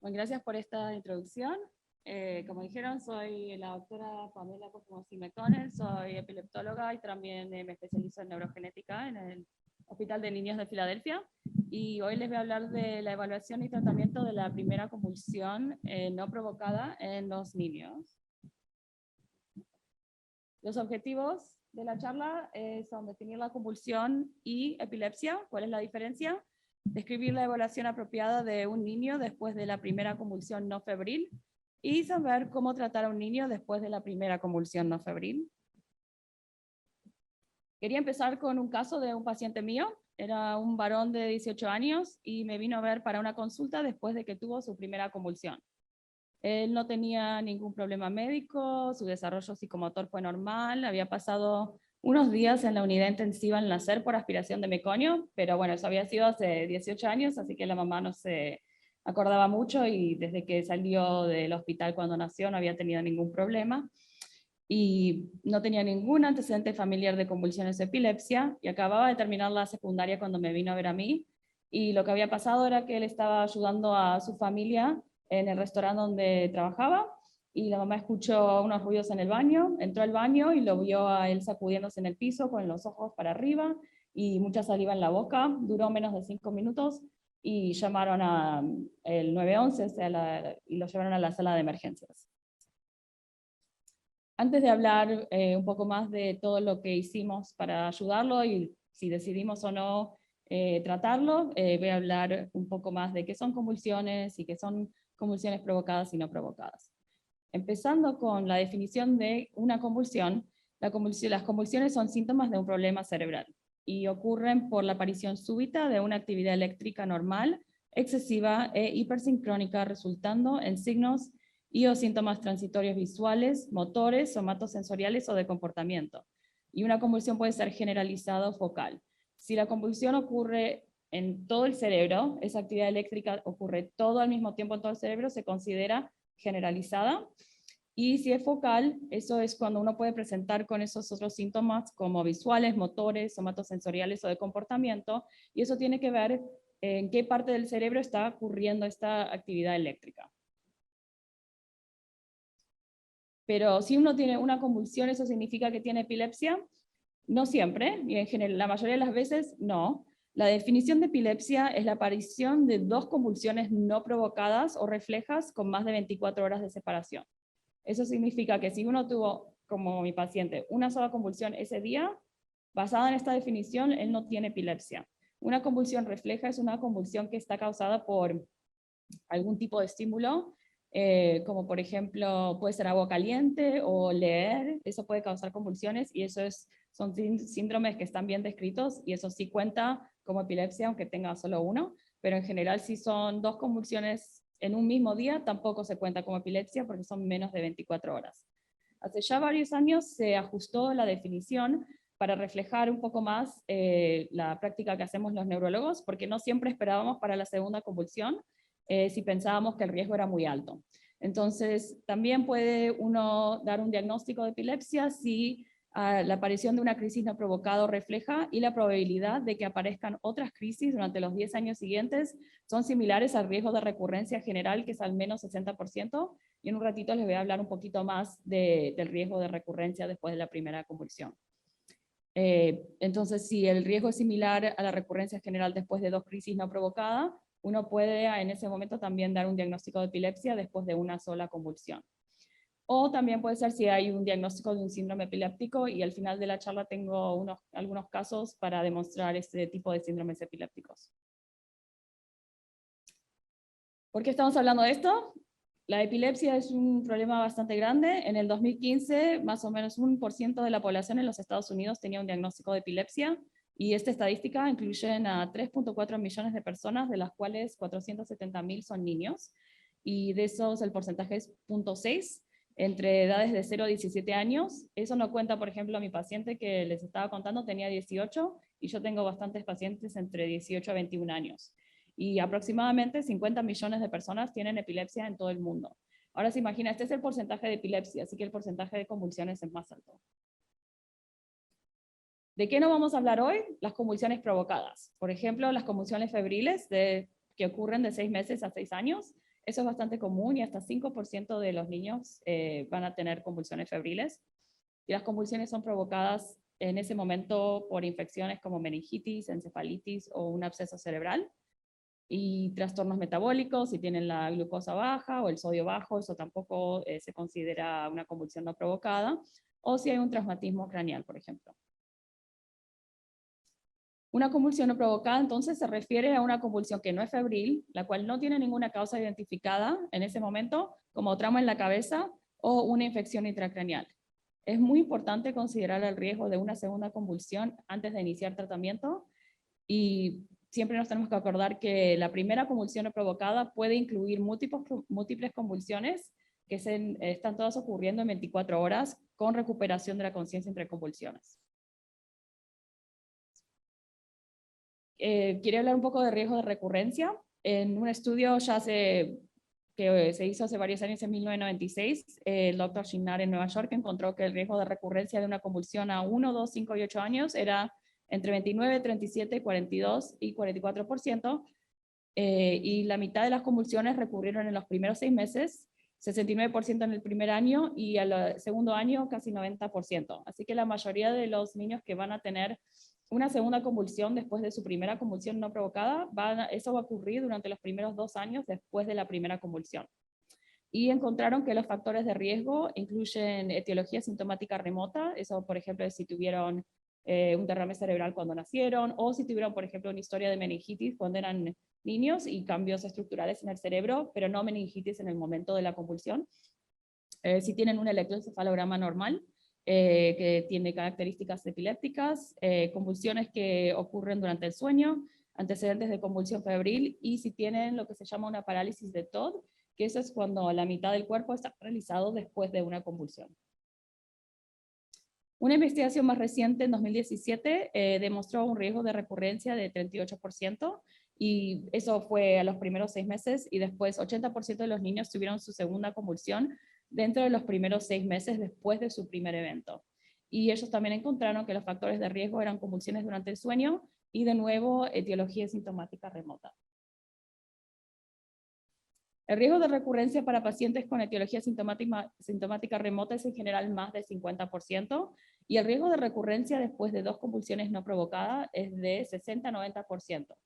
Bueno, gracias por esta introducción. Como dijeron, soy la doctora Pamela Cosmos-McConnell, soy epileptóloga y también me especializo en neurogenética en el Hospital de Niños de Filadelfia. Y hoy les voy a hablar de la evaluación y tratamiento de la primera convulsión no provocada en los niños. Los objetivos de la charla son definir la convulsión y epilepsia, cuál es la diferencia, describir la evaluación apropiada de un niño después de la primera convulsión no febril y saber cómo tratar a un niño después de la primera convulsión no febril. Quería empezar con un caso de un paciente mío. Era un varón de 18 años y me vino a ver para una consulta después de que tuvo su primera convulsión. Él no tenía ningún problema médico, su desarrollo psicomotor fue normal, había pasado unos días en la unidad intensiva en nacer por aspiración de meconio, pero bueno, eso había sido hace 18 años, así que la mamá no se acordaba mucho y desde que salió del hospital cuando nació no había tenido ningún problema y no tenía ningún antecedente familiar de convulsiones o epilepsia y acababa de terminar la secundaria cuando me vino a ver a mí y lo que había pasado era que él estaba ayudando a su familia en el restaurante donde trabajaba y la mamá escuchó unos ruidos en el baño, entró al baño y lo vio a él sacudiéndose en el piso con los ojos para arriba y mucha saliva en la boca, duró menos de 5 minutos y llamaron al 911 y lo llevaron a la sala de emergencias. Antes de hablar un poco más de todo lo que hicimos para ayudarlo y si decidimos o no tratarlo, voy a hablar un poco más de qué son convulsiones y qué son convulsiones provocadas y no provocadas. Empezando con la definición de una convulsión, las convulsiones son síntomas de un problema cerebral y ocurren por la aparición súbita de una actividad eléctrica normal, excesiva e hipersincrónica, resultando en signos y o síntomas transitorios visuales, motores, somatosensoriales o de comportamiento. Y una convulsión puede ser generalizada o focal. Si la convulsión ocurre en todo el cerebro, esa actividad eléctrica ocurre todo al mismo tiempo en todo el cerebro, se considera generalizada. Y si es focal, eso es cuando uno puede presentar con esos otros síntomas como visuales, motores, somatosensoriales o de comportamiento, y eso tiene que ver en qué parte del cerebro está ocurriendo esta actividad eléctrica. Pero si uno tiene una convulsión, ¿eso significa que tiene epilepsia? No siempre, y en general, la mayoría de las veces no. La definición de epilepsia es la aparición de dos convulsiones no provocadas o reflejas con más de 24 horas de separación. Eso significa que si uno tuvo, como mi paciente, una sola convulsión ese día, basada en esta definición, él no tiene epilepsia. Una convulsión refleja es una convulsión que está causada por algún tipo de estímulo, como por ejemplo puede ser agua caliente o leer, eso puede causar convulsiones y son síndromes que están bien descritos y eso sí cuenta como epilepsia aunque tenga solo uno, pero en general si son dos convulsiones en un mismo día tampoco se cuenta como epilepsia porque son menos de 24 horas. Hace ya varios años se ajustó la definición para reflejar un poco más la práctica que hacemos los neurólogos, porque no siempre esperábamos para la segunda convulsión, si pensábamos que el riesgo era muy alto. Entonces, también puede uno dar un diagnóstico de epilepsia si la aparición de una crisis no provocada refleja y la probabilidad de que aparezcan otras crisis durante los 10 años siguientes son similares al riesgo de recurrencia general, que es al menos 60%, y en un ratito les voy a hablar un poquito más del riesgo de recurrencia después de la primera convulsión. Entonces, si el riesgo es similar a la recurrencia general después de dos crisis no provocadas, uno puede en ese momento también dar un diagnóstico de epilepsia después de una sola convulsión. O también puede ser si hay un diagnóstico de un síndrome epiléptico y al final de la charla tengo algunos casos para demostrar este tipo de síndromes epilépticos. ¿Por qué estamos hablando de esto? La epilepsia es un problema bastante grande. En el 2015, más o menos 1% de la población en los Estados Unidos tenía un diagnóstico de epilepsia, y esta estadística incluye a 3.4 millones de personas, de las cuales 470.000 son niños, y de esos el porcentaje es 0.6 entre edades de 0 a 17 años. Eso no cuenta, por ejemplo, a mi paciente que les estaba contando, tenía 18, y yo tengo bastantes pacientes entre 18 a 21 años. Y aproximadamente 50 millones de personas tienen epilepsia en todo el mundo. Ahora se imagina, este es el porcentaje de epilepsia, así que el porcentaje de convulsiones es más alto. ¿De qué no vamos a hablar hoy? Las convulsiones provocadas. Por ejemplo, las convulsiones febriles que ocurren de 6 meses a 6 años. Eso es bastante común y hasta 5% de los niños van a tener convulsiones febriles. Y las convulsiones son provocadas en ese momento por infecciones como meningitis, encefalitis o un absceso cerebral. Y trastornos metabólicos, si tienen la glucosa baja o el sodio bajo, eso tampoco se considera una convulsión no provocada. O si hay un traumatismo craneal, por ejemplo. Una convulsión no provocada, entonces, se refiere a una convulsión que no es febril, la cual no tiene ninguna causa identificada en ese momento, como trauma en la cabeza o una infección intracraneal. Es muy importante considerar el riesgo de una segunda convulsión antes de iniciar tratamiento y siempre nos tenemos que acordar que la primera convulsión no provocada puede incluir múltiples convulsiones que están todas ocurriendo en 24 horas con recuperación de la conciencia entre convulsiones. Quería hablar un poco de riesgo de recurrencia. En un estudio que se hizo hace varios años, en 1996, el doctor Shinar en Nueva York encontró que el riesgo de recurrencia de una convulsión a 1, 2, 5 y 8 años era entre 29, 37, 42 y 44%, y la mitad de las convulsiones recurrieron en los primeros 6 meses, 69% en el primer año y al segundo año casi 90%. Así que la mayoría de los niños que van a tener una segunda convulsión después de su primera convulsión no provocada, eso va a ocurrir durante los primeros 2 años después de la primera convulsión. Y encontraron que los factores de riesgo incluyen etiología sintomática remota, eso por ejemplo si tuvieron un derrame cerebral cuando nacieron, o si tuvieron por ejemplo una historia de meningitis cuando eran niños y cambios estructurales en el cerebro, pero no meningitis en el momento de la convulsión. Si tienen un electroencefalograma normal, que tiene características epilépticas, convulsiones que ocurren durante el sueño, antecedentes de convulsión febril, y si tienen lo que se llama una parálisis de Todd, que eso es cuando la mitad del cuerpo está paralizado después de una convulsión. Una investigación más reciente, en 2017, demostró un riesgo de recurrencia de 38%, y eso fue a los primeros 6 meses, y después 80% de los niños tuvieron su segunda convulsión dentro de los primeros 6 meses después de su primer evento. Y ellos también encontraron que los factores de riesgo eran convulsiones durante el sueño y, de nuevo, etiología sintomática remota. El riesgo de recurrencia para pacientes con etiología sintomática remota es en general más del 50%, y el riesgo de recurrencia después de 2 convulsiones no provocadas es de 60-90%.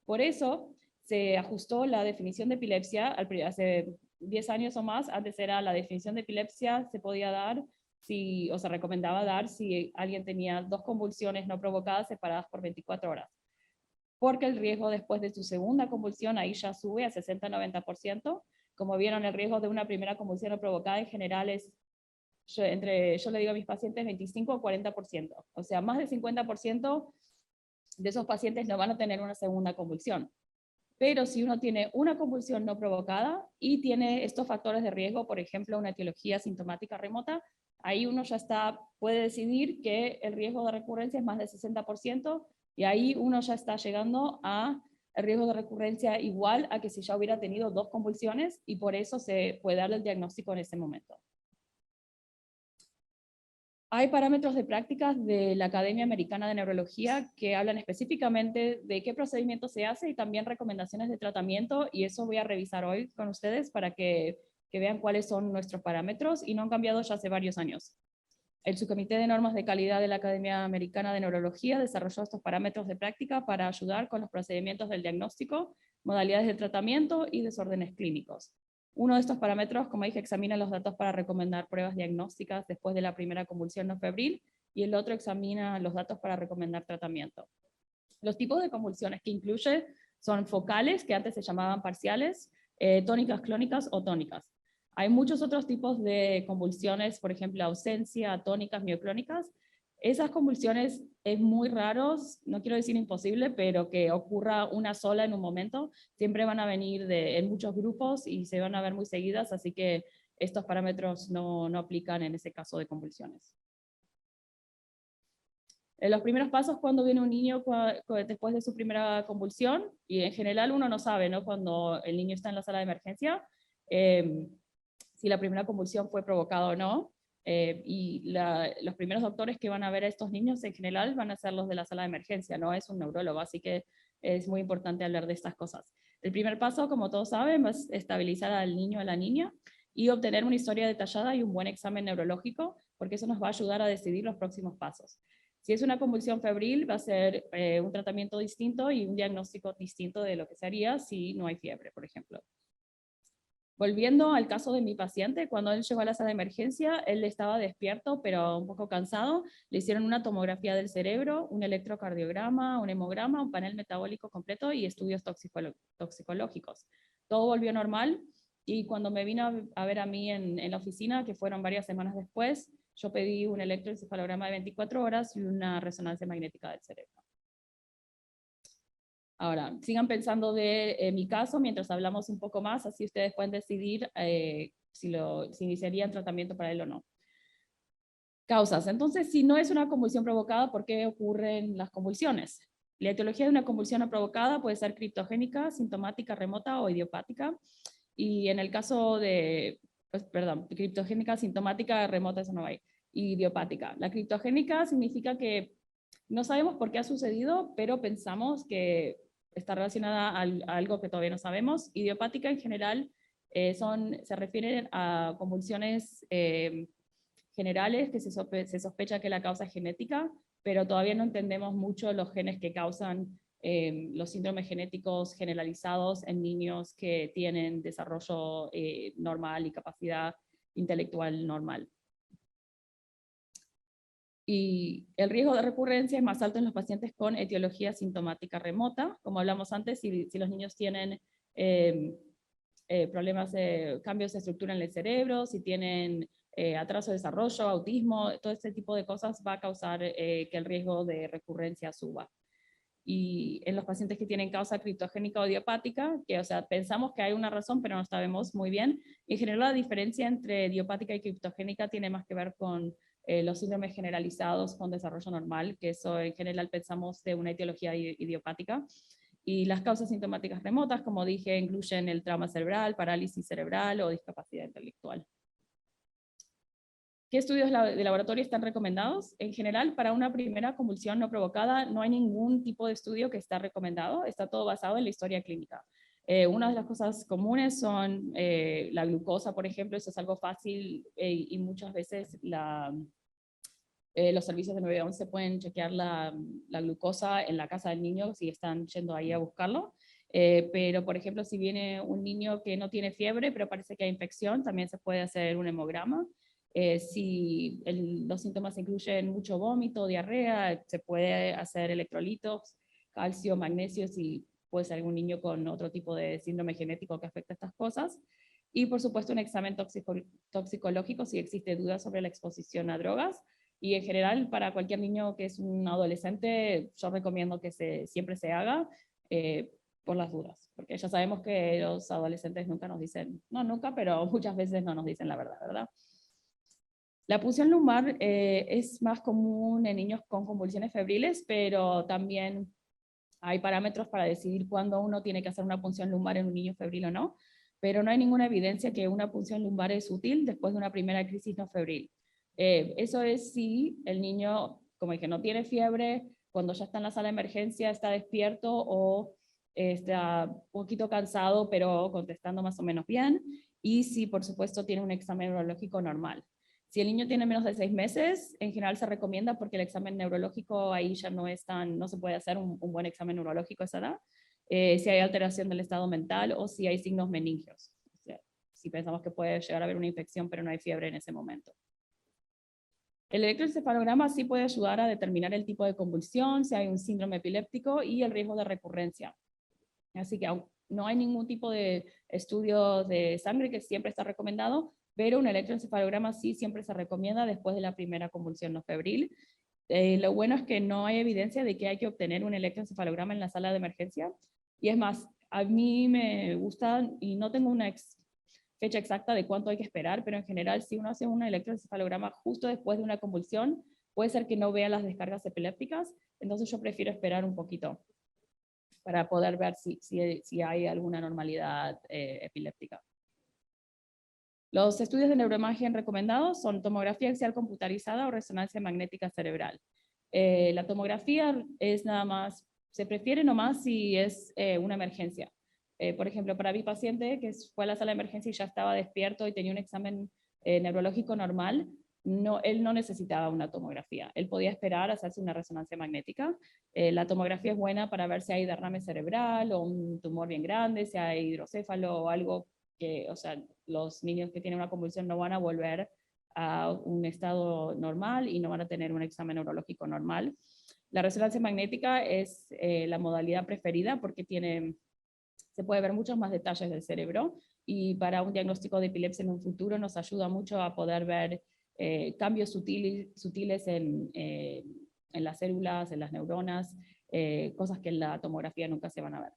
Por eso se ajustó la definición de epilepsia hace 10 años o más. Antes era la definición de epilepsia, se podía dar o se recomendaba dar si alguien tenía 2 convulsiones no provocadas separadas por 24 horas. Porque el riesgo después de su segunda convulsión ahí ya sube a 60-90%. Como vieron, el riesgo de una primera convulsión no provocada en general es, yo le digo a mis pacientes, 25 o 40%. O sea, más del 50% de esos pacientes no van a tener una segunda convulsión. Pero si uno tiene una convulsión no provocada y tiene estos factores de riesgo, por ejemplo, una etiología sintomática remota, ahí uno ya puede decidir que el riesgo de recurrencia es más del 60%, y ahí uno ya está llegando a el riesgo de recurrencia igual a que si ya hubiera tenido 2 convulsiones, y por eso se puede darle el diagnóstico en ese momento. Hay parámetros de prácticas de la Academia Americana de Neurología que hablan específicamente de qué procedimiento se hace y también recomendaciones de tratamiento, y eso voy a revisar hoy con ustedes para que vean cuáles son nuestros parámetros, y no han cambiado ya hace varios años. El Subcomité de Normas de Calidad de la Academia Americana de Neurología desarrolló estos parámetros de práctica para ayudar con los procedimientos del diagnóstico, modalidades de tratamiento y desórdenes clínicos. Uno de estos parámetros, como dije, examina los datos para recomendar pruebas diagnósticas después de la primera convulsión no febril, y el otro examina los datos para recomendar tratamiento. Los tipos de convulsiones que incluye son focales, que antes se llamaban parciales, tónicas, clónicas o tónicas. Hay muchos otros tipos de convulsiones, por ejemplo, ausencia, atónicas, mioclónicas. Esas convulsiones es muy raro, no quiero decir imposible, pero que ocurra una sola en un momento. Siempre van a venir en muchos grupos y se van a ver muy seguidas, así que estos parámetros no aplican en ese caso de convulsiones. Los primeros pasos cuando viene un niño después de su primera convulsión, y en general uno no sabe, ¿no? Cuando el niño está en la sala de emergencia, si la primera convulsión fue provocada o no, y los primeros doctores que van a ver a estos niños en general van a ser los de la sala de emergencia, no es un neurólogo, así que es muy importante hablar de estas cosas. El primer paso, como todos saben, es estabilizar al niño o a la niña y obtener una historia detallada y un buen examen neurológico, porque eso nos va a ayudar a decidir los próximos pasos. Si es una convulsión febril, va a ser un tratamiento distinto y un diagnóstico distinto de lo que se haría si no hay fiebre, por ejemplo. Volviendo al caso de mi paciente, cuando él llegó a la sala de emergencia, él estaba despierto, pero un poco cansado. Le hicieron una tomografía del cerebro, un electrocardiograma, un hemograma, un panel metabólico completo y estudios toxicológicos. Todo volvió normal y cuando me vino a ver a mí en la oficina, que fueron varias semanas después, yo pedí un electroencefalograma de 24 horas y una resonancia magnética del cerebro. Ahora, sigan pensando de mi caso mientras hablamos un poco más, así ustedes pueden decidir si iniciarían tratamiento para él o no. Causas. Entonces, si no es una convulsión provocada, ¿por qué ocurren las convulsiones? La etiología de una convulsión no provocada puede ser criptogénica, sintomática, remota o idiopática. Y en el caso de, criptogénica, sintomática, remota, eso no hay. Y idiopática. La criptogénica significa que no sabemos por qué ha sucedido, pero pensamos que está relacionada a algo que todavía no sabemos. Idiopática en general se refieren a convulsiones generales que se sospecha que la causa es genética, pero todavía no entendemos mucho los genes que causan los síndromes genéticos generalizados en niños que tienen desarrollo normal y capacidad intelectual normal. Y el riesgo de recurrencia es más alto en los pacientes con etiología sintomática remota. Como hablamos antes, si los niños tienen problemas de cambios de estructura en el cerebro, si tienen atraso de desarrollo, autismo, todo este tipo de cosas va a causar que el riesgo de recurrencia suba. Y en los pacientes que tienen causa criptogénica o idiopática, que o sea, pensamos que hay una razón, pero no sabemos muy bien, en general la diferencia entre idiopática y criptogénica tiene más que ver con los síndromes generalizados con desarrollo normal, que eso en general pensamos de una etiología idiopática. Y las causas sintomáticas remotas, como dije, incluyen el trauma cerebral, parálisis cerebral o discapacidad intelectual. ¿Qué estudios de laboratorio están recomendados? En general, para una primera convulsión no provocada, no hay ningún tipo de estudio que está recomendado, está todo basado en la historia clínica. Una de las cosas comunes son la glucosa, por ejemplo, eso es algo fácil y muchas veces los servicios de 911 pueden chequear la glucosa en la casa del niño si están yendo ahí a buscarlo. Pero, por ejemplo, si viene un niño que no tiene fiebre, pero parece que hay infección, también se puede hacer un hemograma. Si los síntomas incluyen mucho vómito, diarrea, se puede hacer electrolitos, calcio, magnesio, si puede ser algún niño con otro tipo de síndrome genético que afecta a estas cosas. Y, por supuesto, un examen toxicológico si existe duda sobre la exposición a drogas. Y en general, para cualquier niño que es un adolescente, yo recomiendo que siempre se haga por las dudas, porque ya sabemos que los adolescentes nunca nos dicen, no nunca, pero muchas veces no nos dicen la verdad, ¿verdad? La punción lumbar es más común en niños con convulsiones febriles, pero también hay parámetros para decidir cuándo uno tiene que hacer una punción lumbar en un niño febril o no, pero no hay ninguna evidencia que una punción lumbar es útil después de una primera crisis no febril. Eso es si el niño, como dije, no tiene fiebre, cuando ya está en la sala de emergencia está despierto o está un poquito cansado, pero contestando más o menos bien, y si por supuesto tiene un examen neurológico normal. Si el niño tiene menos de 6 meses, en general se recomienda porque el examen neurológico ahí ya no se puede hacer un buen examen neurológico a esa edad. Si hay alteración del estado mental o si hay signos meningios. O sea, si pensamos que puede llegar a haber una infección pero no hay fiebre en ese momento. El electroencefalograma sí puede ayudar a determinar el tipo de convulsión, si hay un síndrome epiléptico y el riesgo de recurrencia. Así que no hay ningún tipo de estudio de sangre que siempre está recomendado, pero un electroencefalograma sí siempre se recomienda después de la primera convulsión no febril. Lo bueno es que no hay evidencia de que hay que obtener un electroencefalograma en la sala de emergencia. Y es más, a mí me gusta, y no tengo una fecha exacta de cuánto hay que esperar, pero en general si uno hace un electroencefalograma justo después de una convulsión, puede ser que no vea las descargas epilépticas, entonces yo prefiero esperar un poquito para poder ver si hay alguna normalidad epiléptica. Los estudios de neuroimagen recomendados son tomografía axial computarizada o resonancia magnética cerebral. La tomografía es nada más, se prefiere nomás si es una emergencia. Por ejemplo, para mi paciente que fue a la sala de emergencia y ya estaba despierto y tenía un examen neurológico normal, él no necesitaba una tomografía. Él podía esperar a hacerse una resonancia magnética. La tomografía es buena para ver si hay derrame cerebral o un tumor bien grande, si hay hidrocéfalo o algo que, o sea, los niños que tienen una convulsión no van a volver a un estado normal y no van a tener un examen neurológico normal. La resonancia magnética es la modalidad preferida porque se puede ver muchos más detalles del cerebro y para un diagnóstico de epilepsia en un futuro nos ayuda mucho a poder ver cambios sutiles en las células, en las neuronas, cosas que en la tomografía nunca se van a ver.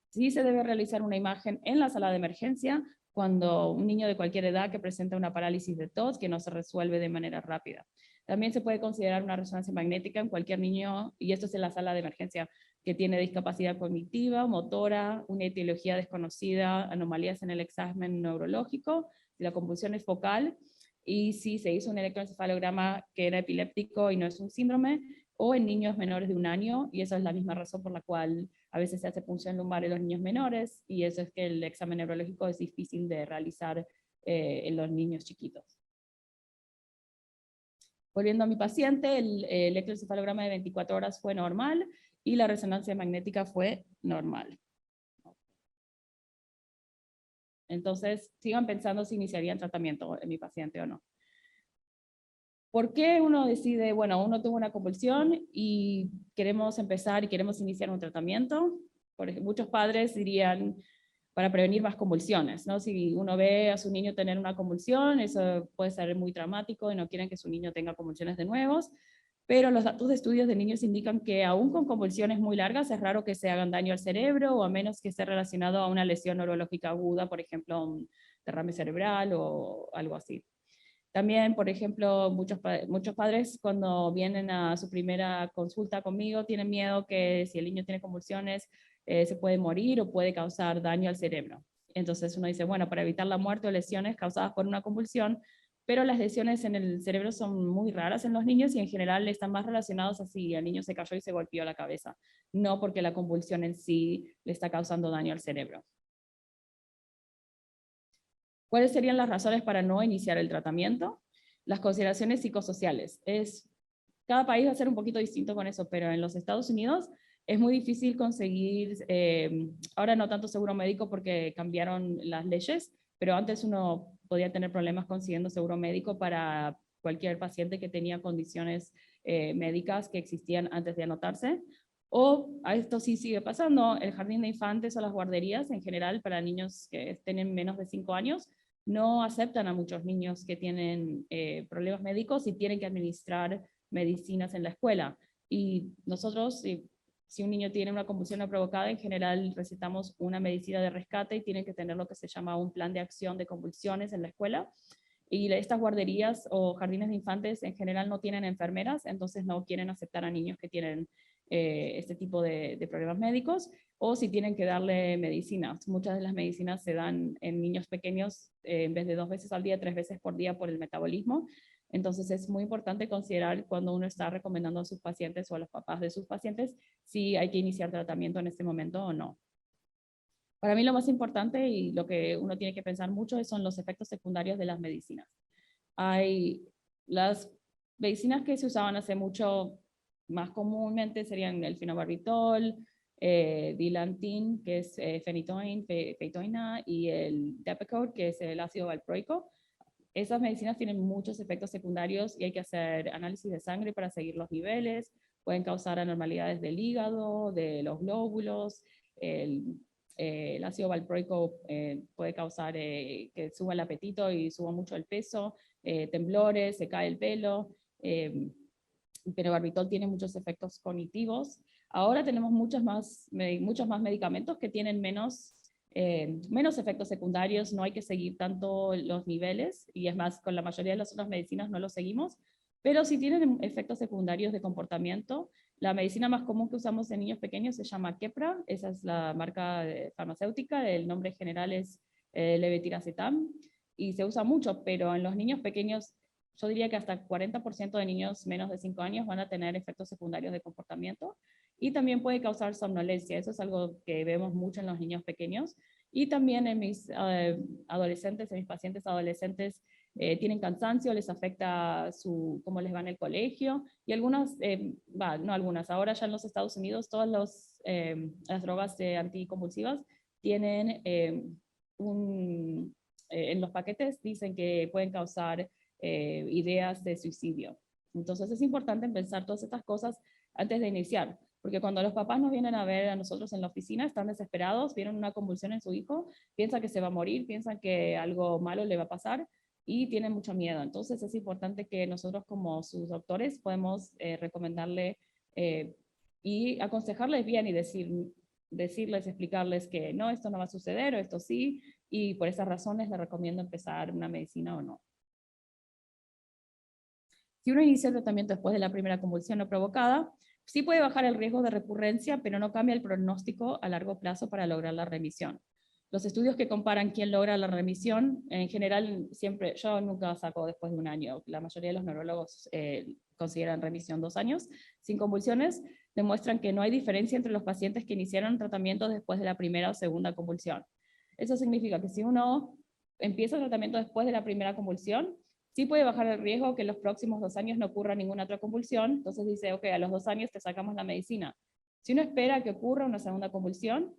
Sí se debe realizar una imagen en la sala de emergencia cuando un niño de cualquier edad que presenta una parálisis de tos que no se resuelve de manera rápida. También se puede considerar una resonancia magnética en cualquier niño, y esto es en la sala de emergencia, que tiene discapacidad cognitiva, motora, una etiología desconocida, anomalías en el examen neurológico, si la convulsión es focal, y si se hizo un electroencefalograma que era epiléptico y no es un síndrome, o en niños menores de 1 año, y esa es la misma razón por la cual a veces se hace punción lumbar en los niños menores, y eso es que el examen neurológico es difícil de realizar en los niños chiquitos. Volviendo a mi paciente, el electroencefalograma de 24 horas fue normal y la resonancia magnética fue normal. Entonces, sigan pensando si iniciarían tratamiento en mi paciente o no. ¿Por qué uno decide, bueno, uno tuvo una convulsión y queremos empezar y queremos iniciar un tratamiento? Por ejemplo, muchos padres dirían, para prevenir más convulsiones, ¿no? Si uno ve a su niño tener una convulsión, eso puede ser muy traumático y no quieren que su niño tenga convulsiones de nuevo, pero los datos de estudios de niños indican que aún con convulsiones muy largas es raro que se hagan daño al cerebro, o a menos que esté relacionado a una lesión neurológica aguda, por ejemplo, un derrame cerebral o algo así. También, por ejemplo, muchos padres cuando vienen a su primera consulta conmigo tienen miedo que si el niño tiene convulsiones se puede morir o puede causar daño al cerebro. Entonces uno dice, bueno, para evitar la muerte o lesiones causadas por una convulsión, pero las lesiones en el cerebro son muy raras en los niños y en general están más relacionados a si el niño se cayó y se golpeó la cabeza, no porque la convulsión en sí le está causando daño al cerebro. ¿Cuáles serían las razones para no iniciar el tratamiento? Las consideraciones psicosociales. Cada país va a ser un poquito distinto con eso, pero en los Estados Unidos es muy difícil conseguir, ahora no tanto seguro médico porque cambiaron las leyes, pero antes uno podía tener problemas consiguiendo seguro médico para cualquier paciente que tenía condiciones médicas que existían antes de anotarse. O a esto sí sigue pasando, el jardín de infantes o las guarderías en general para niños que tienen menos de 5 años no aceptan a muchos niños que tienen problemas médicos y tienen que administrar medicinas en la escuela. Y nosotros, si un niño tiene una convulsión no provocada, en general recetamos una medicina de rescate y tienen que tener lo que se llama un plan de acción de convulsiones en la escuela. Y estas guarderías o jardines de infantes en general no tienen enfermeras, entonces no quieren aceptar a niños que tienen este tipo de problemas médicos, o si tienen que darle medicinas. Muchas de las medicinas se dan en niños pequeños en vez de 2 veces al día, 3 veces por día por el metabolismo. Entonces es muy importante considerar cuando uno está recomendando a sus pacientes o a los papás de sus pacientes si hay que iniciar tratamiento en este momento o no. Para mí lo más importante y lo que uno tiene que pensar mucho son los efectos secundarios de las medicinas. Hay las medicinas que se usaban hace mucho, más comúnmente serían el fenobarbital, dilantin, que es phenytoin, y el Depakote, que es el ácido valproico. Esas medicinas tienen muchos efectos secundarios y hay que hacer análisis de sangre para seguir los niveles. Pueden causar anormalidades del hígado, de los glóbulos. El ácido valproico puede causar que suba el apetito y suba mucho el peso, temblores, se cae el pelo. Pero barbitol tiene muchos efectos cognitivos. Ahora tenemos muchos más medicamentos que tienen menos efectos secundarios, no hay que seguir tanto los niveles, y es más, con la mayoría de las otras medicinas no los seguimos, pero sí tienen efectos secundarios de comportamiento. La medicina más común que usamos en niños pequeños se llama Keppra, esa es la marca farmacéutica, el nombre general es levetiracetam, y se usa mucho, pero en los niños pequeños yo diría que hasta 40% de niños menos de 5 años van a tener efectos secundarios de comportamiento, y también puede causar somnolencia. Eso es algo que vemos mucho en los niños pequeños. Y también en mis adolescentes, en mis pacientes adolescentes, tienen cansancio, les afecta cómo les va en el colegio, y algunas, no algunas, ahora ya en los Estados Unidos todas las drogas anticonvulsivas tienen en los paquetes dicen que pueden causar ideas de suicidio. Entonces es importante pensar todas estas cosas antes de iniciar, porque cuando los papás nos vienen a ver a nosotros en la oficina, están desesperados, vieron una convulsión en su hijo, piensan que se va a morir, piensan que algo malo le va a pasar, y tienen mucho miedo. Entonces es importante que nosotros como sus doctores podemos recomendarle y aconsejarles bien y decirles, explicarles que no, esto no va a suceder o esto sí, y por esas razones les recomiendo empezar una medicina o no. Si uno inicia el tratamiento después de la primera convulsión no provocada, sí puede bajar el riesgo de recurrencia, pero no cambia el pronóstico a largo plazo para lograr la remisión. Los estudios que comparan quién logra la remisión, en general, siempre, yo nunca saco después de un año. La mayoría de los neurólogos consideran remisión 2 años sin convulsiones, demuestran que no hay diferencia entre los pacientes que iniciaron tratamiento después de la primera o segunda convulsión. Eso significa que si uno empieza el tratamiento después de la primera convulsión, sí puede bajar el riesgo que en los próximos 2 años no ocurra ninguna otra convulsión. Entonces dice, ok, a los 2 años te sacamos la medicina. Si uno espera que ocurra una segunda convulsión,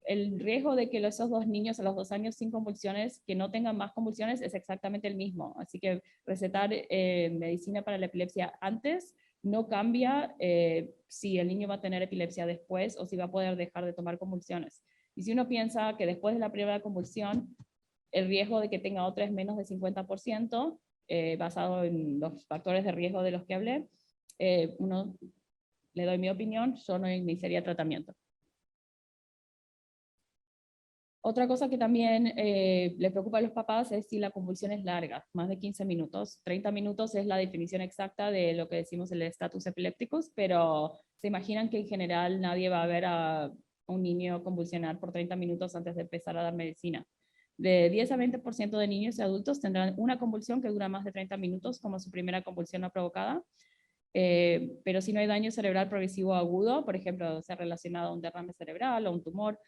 el riesgo de que esos 2 niños a los 2 años sin convulsiones, que no tengan más convulsiones, es exactamente el mismo. Así que recetar medicina para la epilepsia antes no cambia si el niño va a tener epilepsia después o si va a poder dejar de tomar convulsiones. Y si uno piensa que después de la primera convulsión, el riesgo de que tenga otra es menos de 50%, basado en los factores de riesgo de los que hablé, le doy mi opinión, yo no iniciaría tratamiento. Otra cosa que también le preocupa a los papás es si la convulsión es larga, más de 15 minutos. 30 minutos es la definición exacta de lo que decimos el estatus epilépticos, pero se imaginan que en general nadie va a ver a un niño convulsionar por 30 minutos antes de empezar a dar medicina. De 10 a 20% de niños y adultos tendrán una convulsión que dura más de 30 minutos como su primera convulsión no provocada, pero si no hay daño cerebral progresivo agudo, por ejemplo, sea relacionado a un derrame cerebral o un tumor,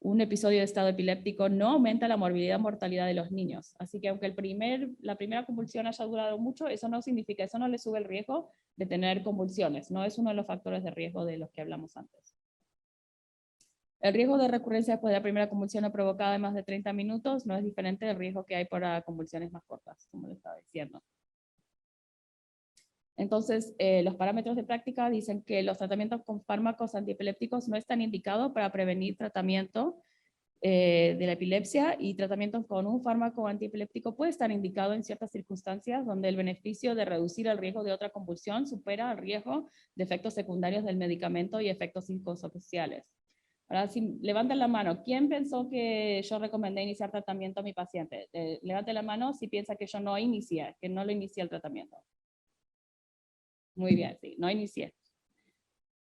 un episodio de estado epiléptico no aumenta la morbilidad y mortalidad de los niños. Así que aunque la primera convulsión haya durado mucho, eso no significa, eso no le sube el riesgo de tener convulsiones, no es uno de los factores de riesgo de los que hablamos antes. El riesgo de recurrencia después de la primera convulsión no provocada de más de 30 minutos no es diferente del riesgo que hay para convulsiones más cortas, como le estaba diciendo. Entonces, los parámetros de práctica dicen que los tratamientos con fármacos antiepilépticos no están indicados para prevenir tratamiento de la epilepsia, y tratamientos con un fármaco antiepiléptico puede estar indicado en ciertas circunstancias donde el beneficio de reducir el riesgo de otra convulsión supera el riesgo de efectos secundarios del medicamento y efectos psicosociales. Ahora, si levanten la mano, ¿quién pensó que yo recomendé iniciar tratamiento a mi paciente? Levante la mano si piensa que yo no inicié, que no lo inicié el tratamiento. Muy bien, sí, no inicié.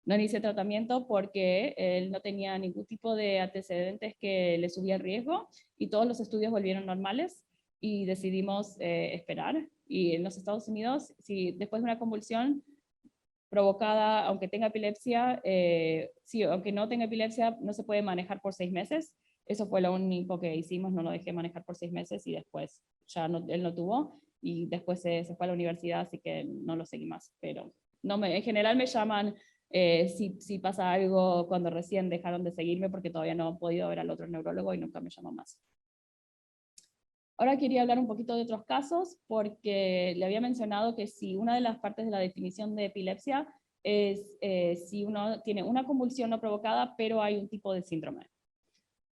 No inicié tratamiento porque él no tenía ningún tipo de antecedentes que le subía el riesgo, y todos los estudios volvieron normales y decidimos esperar. Y en los Estados Unidos, si después de una convulsión provocada, aunque tenga epilepsia, sí, aunque no tenga epilepsia, no se puede manejar por 6 meses. Eso fue lo único que hicimos, no lo dejé manejar por 6 meses y después ya no, él no tuvo, y después se fue a la universidad, así que no lo seguí más. Pero no en general me llaman si pasa algo cuando recién dejaron de seguirme, porque todavía no han podido ver al otro neurólogo y nunca me llaman más. Ahora quería hablar un poquito de otros casos, porque le había mencionado que si una de las partes de la definición de epilepsia es si uno tiene una convulsión no provocada, pero hay un tipo de síndrome.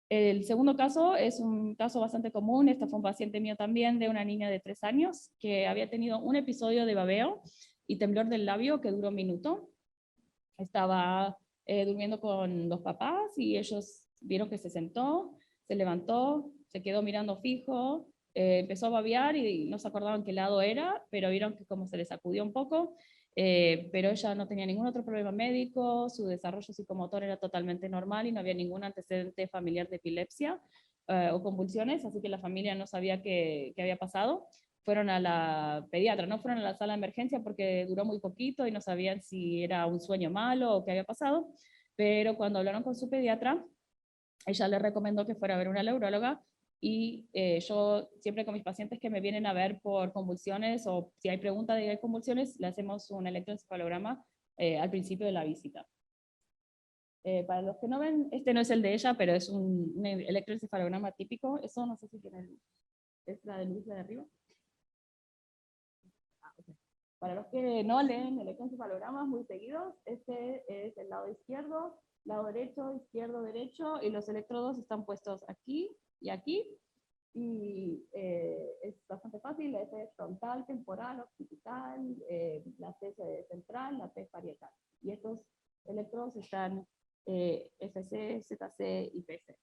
El segundo caso es un caso bastante común. Este fue un paciente mío también, de una niña de 3 años, que había tenido un episodio de babeo y temblor del labio que duró un minuto. Estaba durmiendo con los papás y ellos vieron que se sentó, se levantó, se quedó mirando fijo, empezó a babear y no se acordaban qué lado era, pero vieron que como se le sacudió un poco, pero ella no tenía ningún otro problema médico, su desarrollo psicomotor era totalmente normal y no había ningún antecedente familiar de epilepsia o convulsiones, así que la familia no sabía qué había pasado. fueron a la pediatra, no fueron a la sala de emergencia porque duró muy poquito y no sabían si era un sueño malo o qué había pasado, pero cuando hablaron con su pediatra, ella le recomendó que fuera a ver una neuróloga y yo siempre con mis pacientes que me vienen a ver por convulsiones o si hay pregunta de convulsiones, le hacemos un electroencefalograma al principio de la visita. Para los que no ven, este no es el de ella, pero es un electroencefalograma típico. Eso no sé si tiene es la de luz de arriba. Okay. Para los que no leen electroencefalogramas muy seguidos, este es el lado izquierdo, lado derecho, izquierdo, derecho, y los electrodos están puestos aquí y aquí. Y es bastante fácil, la F es frontal, temporal, occipital, la C es central, la P es parietal. Y estos electrodos están FC, ZC y PC.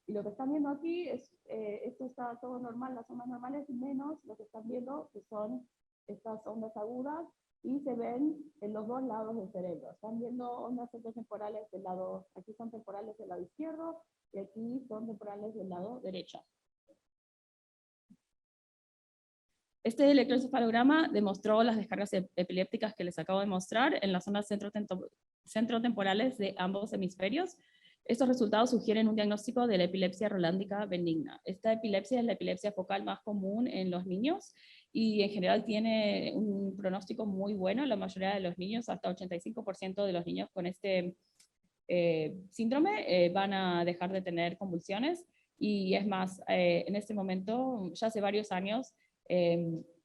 Y lo que están viendo aquí es, esto está todo normal, las ondas normales, menos lo que están viendo, que son estas ondas agudas, y se ven en los dos lados del cerebro. Están viendo ondas temporales del lado, aquí son temporales del lado izquierdo, y aquí son temporales del lado derecho. Este electroencefalograma demostró las descargas epilépticas que les acabo de mostrar en las zonas centrotemporales de ambos hemisferios. Estos resultados sugieren un diagnóstico de la epilepsia rolándica benigna. Esta epilepsia es la epilepsia focal más común en los niños y en general tiene un pronóstico muy bueno. La mayoría de los niños, hasta 85% de los niños con este síndrome van a dejar de tener convulsiones. Y es más, en este momento, ya hace varios años,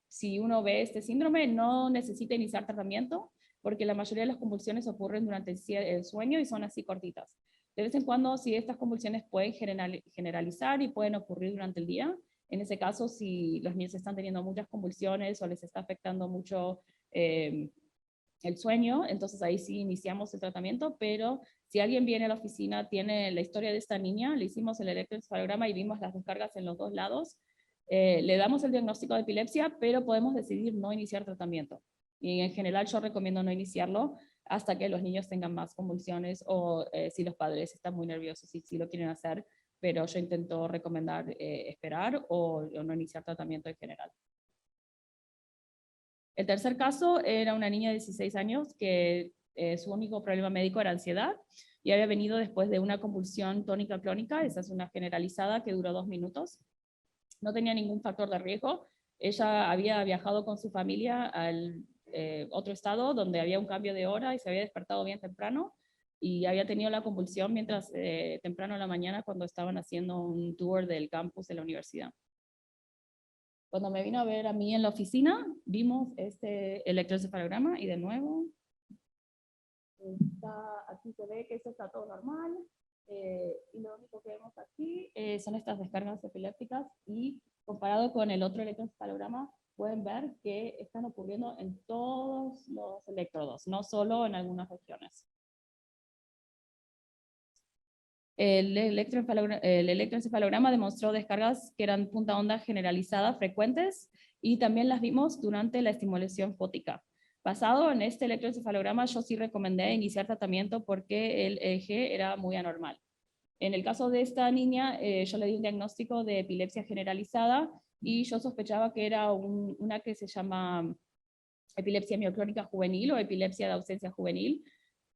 si uno ve este síndrome, no necesita iniciar tratamiento, porque la mayoría de las convulsiones ocurren durante el sueño y son así cortitas. De vez en cuando, si estas convulsiones pueden generalizar y pueden ocurrir durante el día, en ese caso, si los niños están teniendo muchas convulsiones o les está afectando mucho el sueño, entonces ahí sí iniciamos el tratamiento, pero si alguien viene a la oficina, tiene la historia de esta niña, le hicimos el electroencefalograma y vimos las descargas en los dos lados, le damos el diagnóstico de epilepsia, pero podemos decidir no iniciar tratamiento. Y en general yo recomiendo no iniciarlo hasta que los niños tengan más convulsiones o si los padres están muy nerviosos y si lo quieren hacer, pero yo intento recomendar esperar o no iniciar tratamiento en general. El tercer caso era una niña de 16 años que su único problema médico era ansiedad y había venido después de una convulsión tónica clónica, esa es una generalizada que duró 2 minutos. No tenía ningún factor de riesgo. Ella había viajado con su familia al otro estado donde había un cambio de hora y se había despertado bien temprano y había tenido la convulsión mientras temprano en la mañana cuando estaban haciendo un tour del campus de la universidad. Cuando me vino a ver a mí en la oficina, vimos este electroencefalograma y de nuevo, aquí se ve que esto está todo normal. Y lo único que vemos aquí son estas descargas epilépticas y comparado con el otro electroencefalograma, pueden ver que están ocurriendo en todos los electrodos, no solo en algunas regiones. El electroencefalograma demostró descargas que eran punta onda generalizadas frecuentes y también las vimos durante la estimulación fótica. Basado en este electroencefalograma, yo sí recomendé iniciar tratamiento porque el EEG era muy anormal. En el caso de esta niña, yo le di un diagnóstico de epilepsia generalizada y yo sospechaba que era una que se llama epilepsia mioclónica juvenil o epilepsia de ausencia juvenil.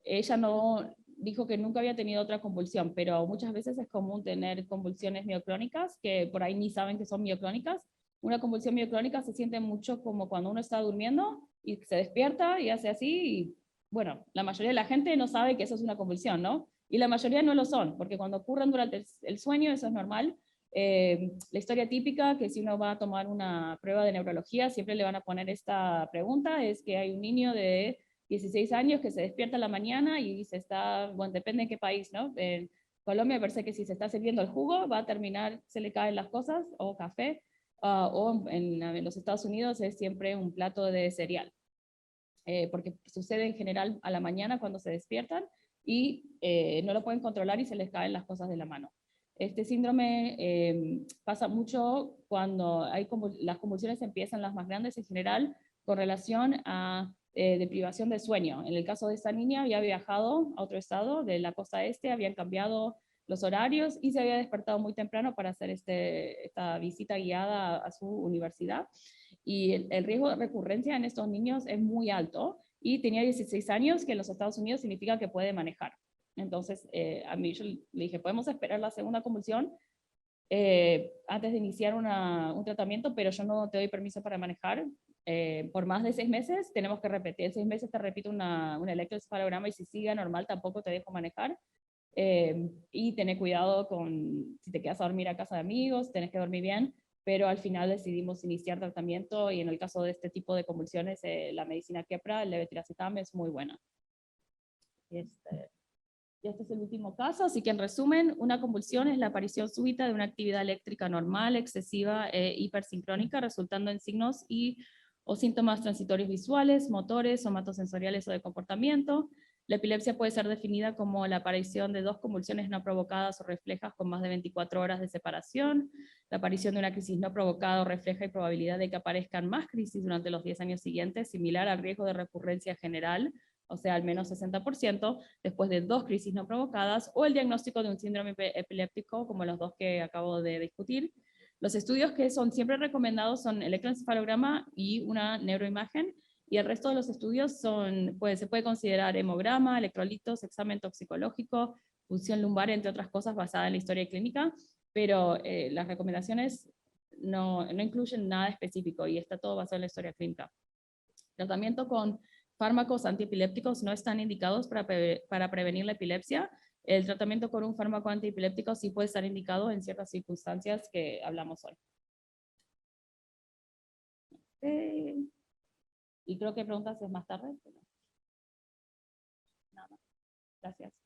Ella no dijo que nunca había tenido otra convulsión, pero muchas veces es común tener convulsiones mioclónicas, que por ahí ni saben que son mioclónicas. Una convulsión mioclónica se siente mucho como cuando uno está durmiendo y se despierta y hace así, y bueno, la mayoría de la gente no sabe que eso es una convulsión, ¿no? Y la mayoría no lo son, porque cuando ocurren durante el sueño, eso es normal. La historia típica, que si uno va a tomar una prueba de neurología, siempre le van a poner esta pregunta, es que hay un niño de 16 años que se despierta en la mañana y se está, bueno, depende en qué país, ¿no? En Colombia parece que si se está sirviendo el jugo va a terminar, se le caen las cosas, o café, o en los Estados Unidos es siempre un plato de cereal, porque sucede en general a la mañana cuando se despiertan y no lo pueden controlar y se les caen las cosas de la mano. Este síndrome pasa mucho cuando las convulsiones empiezan las más grandes en general con relación a de privación de sueño. En el caso de esta niña había viajado a otro estado de la costa este, habían cambiado los horarios y se había despertado muy temprano para hacer esta visita guiada a su universidad. Y el riesgo de recurrencia en estos niños es muy alto y tenía 16 años, que en los Estados Unidos significa que puede manejar. Entonces, a mí yo le dije, podemos esperar la segunda convulsión antes de iniciar un tratamiento, pero yo no te doy permiso para manejar. Por más de 6 meses tenemos que repetir. 6 meses te repito un electroencefalograma y si sigue normal tampoco te dejo manejar. Y tener cuidado con si te quedas a dormir a casa de amigos, tenés que dormir bien, pero al final decidimos iniciar tratamiento y en el caso de este tipo de convulsiones, la medicina Keppra, el levetiracetam, es muy buena. Y este es el último caso, así que en resumen, una convulsión es la aparición súbita de una actividad eléctrica normal, excesiva e hipersincrónica, resultando en signos o síntomas transitorios visuales, motores, somatosensoriales o de comportamiento. La epilepsia puede ser definida como la aparición de 2 convulsiones no provocadas o reflejas con más de 24 horas de separación. La aparición de una crisis no provocada o refleja y probabilidad de que aparezcan más crisis durante los 10 años siguientes, similar al riesgo de recurrencia general, o sea, al menos 60%, después de 2 crisis no provocadas, o el diagnóstico de un síndrome epiléptico, como los 2 que acabo de discutir. Los estudios que son siempre recomendados son electroencefalograma y una neuroimagen, y el resto de los estudios se puede considerar hemograma, electrolitos, examen toxicológico, función lumbar, entre otras cosas, basada en la historia clínica, pero las recomendaciones no incluyen nada específico, y está todo basado en la historia clínica. Tratamiento con fármacos antiepilépticos no están indicados para prevenir la epilepsia. El tratamiento con un fármaco antiepiléptico sí puede estar indicado en ciertas circunstancias que hablamos hoy. Y creo que preguntas es más tarde. Nada más. Gracias.